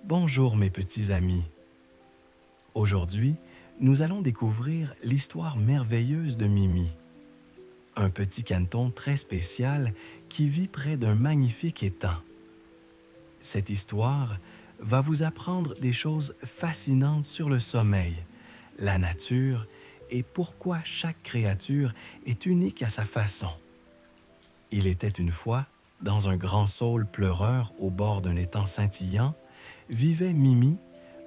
Bonjour mes petits amis. Aujourd'hui, nous allons découvrir l'histoire merveilleuse de Mimi, un petit canton très spécial qui vit près d'un magnifique étang. Cette histoire va vous apprendre des choses fascinantes sur le sommeil, la nature et pourquoi chaque créature est unique à sa façon. Il était une fois, dans un grand saule pleureur au bord d'un étang scintillant, vivait Mimi,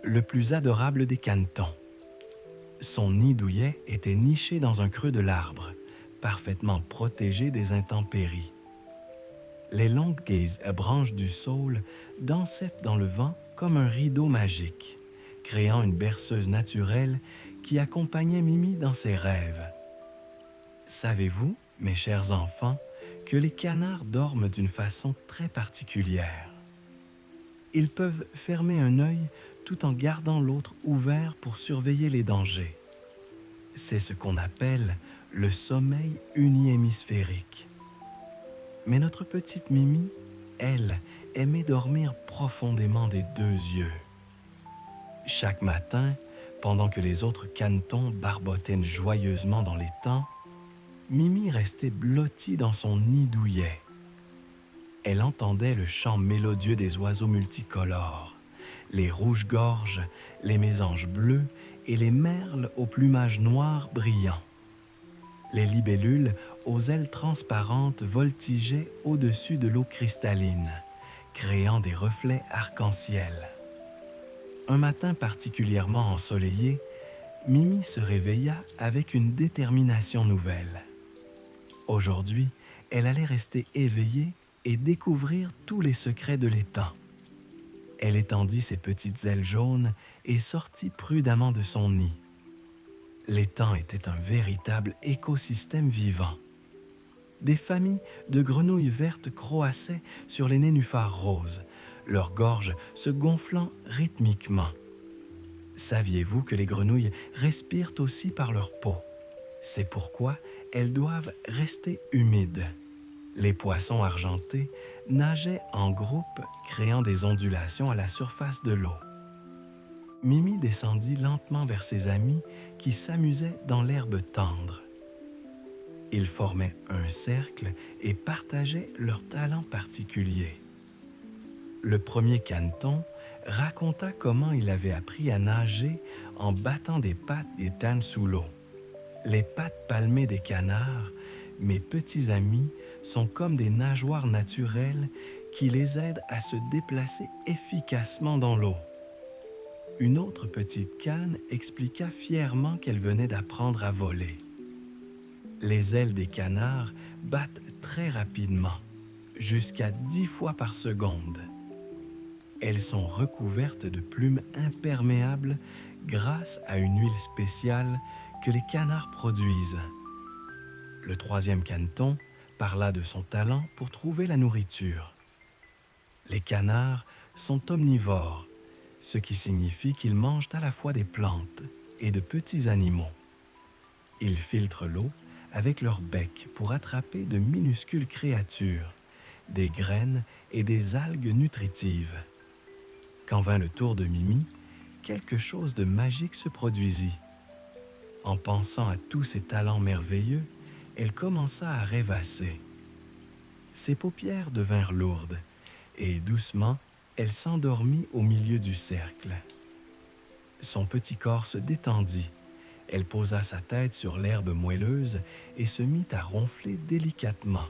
le plus adorable des canetons. Son nid douillet était niché dans un creux de l'arbre, parfaitement protégé des intempéries. Les longues gaises à branches du saule dansaient dans le vent comme un rideau magique, créant une berceuse naturelle qui accompagnait Mimi dans ses rêves. Savez-vous, mes chers enfants, que les canards dorment d'une façon très particulière? Ils peuvent fermer un œil tout en gardant l'autre ouvert pour surveiller les dangers. C'est ce qu'on appelle le sommeil unihémisphérique. Mais notre petite Mimi, elle, aimait dormir profondément des deux yeux. Chaque matin, pendant que les autres canetons barbotaient joyeusement dans l'étang, Mimi restait blottie dans son nid douillet. Elle entendait le chant mélodieux des oiseaux multicolores, les rouges-gorges, les mésanges bleus et les merles au plumage noir brillant. Les libellules aux ailes transparentes voltigeaient au-dessus de l'eau cristalline, créant des reflets arc-en-ciel. Un matin particulièrement ensoleillé, Mimi se réveilla avec une détermination nouvelle. Aujourd'hui, elle allait rester éveillée et découvrir tous les secrets de l'étang. Elle étendit ses petites ailes jaunes et sortit prudemment de son nid. L'étang était un véritable écosystème vivant. Des familles de grenouilles vertes croassaient sur les nénuphars roses, leurs gorges se gonflant rythmiquement. Saviez-vous que les grenouilles respirent aussi par leur peau? C'est pourquoi elles doivent rester humides. Les poissons argentés nageaient en groupe, créant des ondulations à la surface de l'eau. Mimi descendit lentement vers ses amis qui s'amusaient dans l'herbe tendre. Ils formaient un cercle et partageaient leurs talents particuliers. Le premier caneton raconta comment il avait appris à nager en battant des pattes des tannes sous l'eau. Les pattes palmées des canards, mes petits amis, sont comme des nageoires naturelles qui les aident à se déplacer efficacement dans l'eau. Une autre petite canne expliqua fièrement qu'elle venait d'apprendre à voler. Les ailes des canards battent très rapidement, jusqu'à 10 fois par seconde. Elles sont recouvertes de plumes imperméables grâce à une huile spéciale que les canards produisent. Le troisième caneton parla de son talent pour trouver la nourriture. Les canards sont omnivores, ce qui signifie qu'ils mangent à la fois des plantes et de petits animaux. Ils filtrent l'eau avec leur bec pour attraper de minuscules créatures, des graines et des algues nutritives. Quand vint le tour de Mimi, quelque chose de magique se produisit. En pensant à tous ces talents merveilleux, elle commença à rêvasser. Ses paupières devinrent lourdes et doucement, elle s'endormit au milieu du cercle. Son petit corps se détendit. Elle posa sa tête sur l'herbe moelleuse et se mit à ronfler délicatement.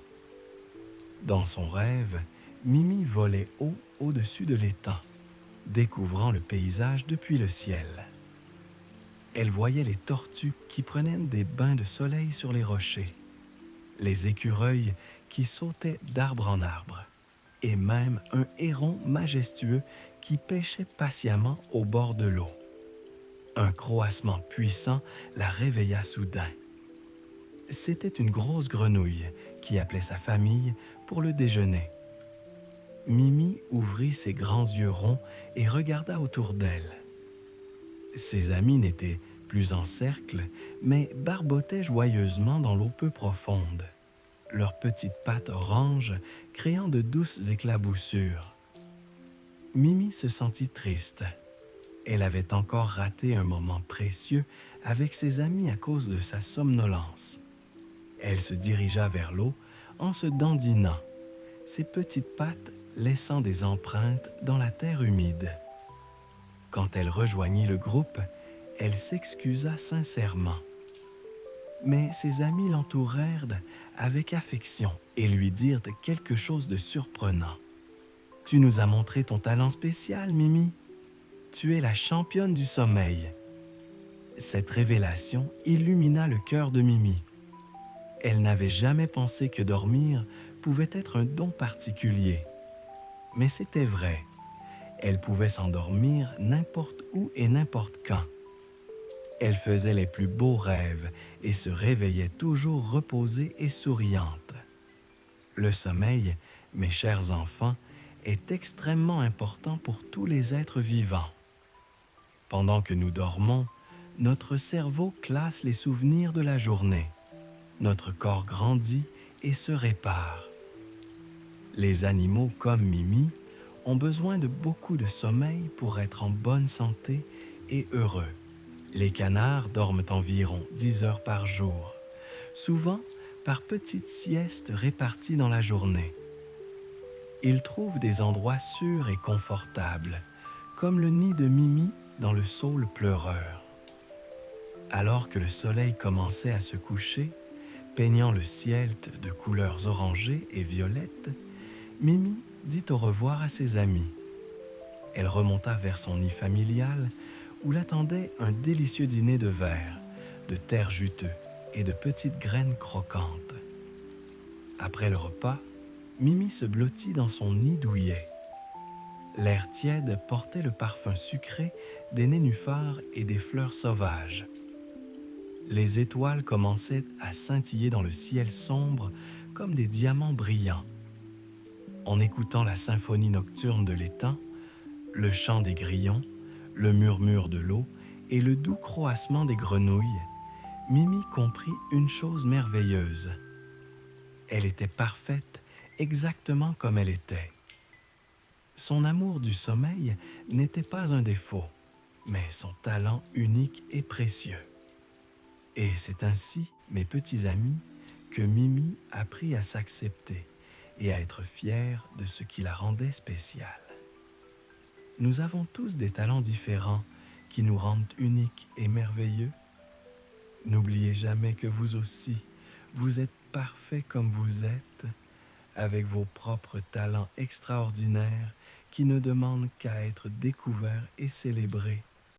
Dans son rêve, Mimi volait haut au-dessus de l'étang, découvrant le paysage depuis le ciel. Elle voyait les tortues qui prenaient des bains de soleil sur les rochers, les écureuils qui sautaient d'arbre en arbre, et même un héron majestueux qui pêchait patiemment au bord de l'eau. Un croassement puissant la réveilla soudain. C'était une grosse grenouille qui appelait sa famille pour le déjeuner. Mimi ouvrit ses grands yeux ronds et regarda autour d'elle. Ses amis n'étaient plus en cercle, mais barbotaient joyeusement dans l'eau peu profonde, leurs petites pattes oranges créant de douces éclaboussures. Mimi se sentit triste. Elle avait encore raté un moment précieux avec ses amis à cause de sa somnolence. Elle se dirigea vers l'eau en se dandinant, ses petites pattes laissant des empreintes dans la terre humide. Quand elle rejoignit le groupe, elle s'excusa sincèrement. Mais ses amis l'entourèrent avec affection et lui dirent quelque chose de surprenant. « Tu nous as montré ton talent spécial, Mimi. Tu es la championne du sommeil. » Cette révélation illumina le cœur de Mimi. Elle n'avait jamais pensé que dormir pouvait être un don particulier. Mais c'était vrai. Elle pouvait s'endormir n'importe où et n'importe quand. Elle faisait les plus beaux rêves et se réveillait toujours reposée et souriante. Le sommeil, mes chers enfants, est extrêmement important pour tous les êtres vivants. Pendant que nous dormons, notre cerveau classe les souvenirs de la journée. Notre corps grandit et se répare. Les animaux comme Mimi ont besoin de beaucoup de sommeil pour être en bonne santé et heureux. Les canards dorment environ 10 heures par jour, souvent par petites siestes réparties dans la journée. Ils trouvent des endroits sûrs et confortables, comme le nid de Mimi dans le saule pleureur. Alors que le soleil commençait à se coucher, peignant le ciel de couleurs orangées et violettes, Mimi dit au revoir à ses amis. Elle remonta vers son nid familial où l'attendait un délicieux dîner de vers, de terre juteux et de petites graines croquantes. Après le repas, Mimi se blottit dans son nid douillet. L'air tiède portait le parfum sucré des nénuphars et des fleurs sauvages. Les étoiles commençaient à scintiller dans le ciel sombre comme des diamants brillants. En écoutant la symphonie nocturne de l'étang, le chant des grillons, le murmure de l'eau et le doux croassement des grenouilles, Mimi comprit une chose merveilleuse. Elle était parfaite exactement comme elle était. Son amour du sommeil n'était pas un défaut, mais son talent unique et précieux. Et c'est ainsi, mes petits amis, que Mimi apprit à s'accepter et à être fière de ce qui la rendait spéciale. Nous avons tous des talents différents qui nous rendent uniques et merveilleux. N'oubliez jamais que vous aussi, vous êtes parfait comme vous êtes, avec vos propres talents extraordinaires qui ne demandent qu'à être découverts et célébrés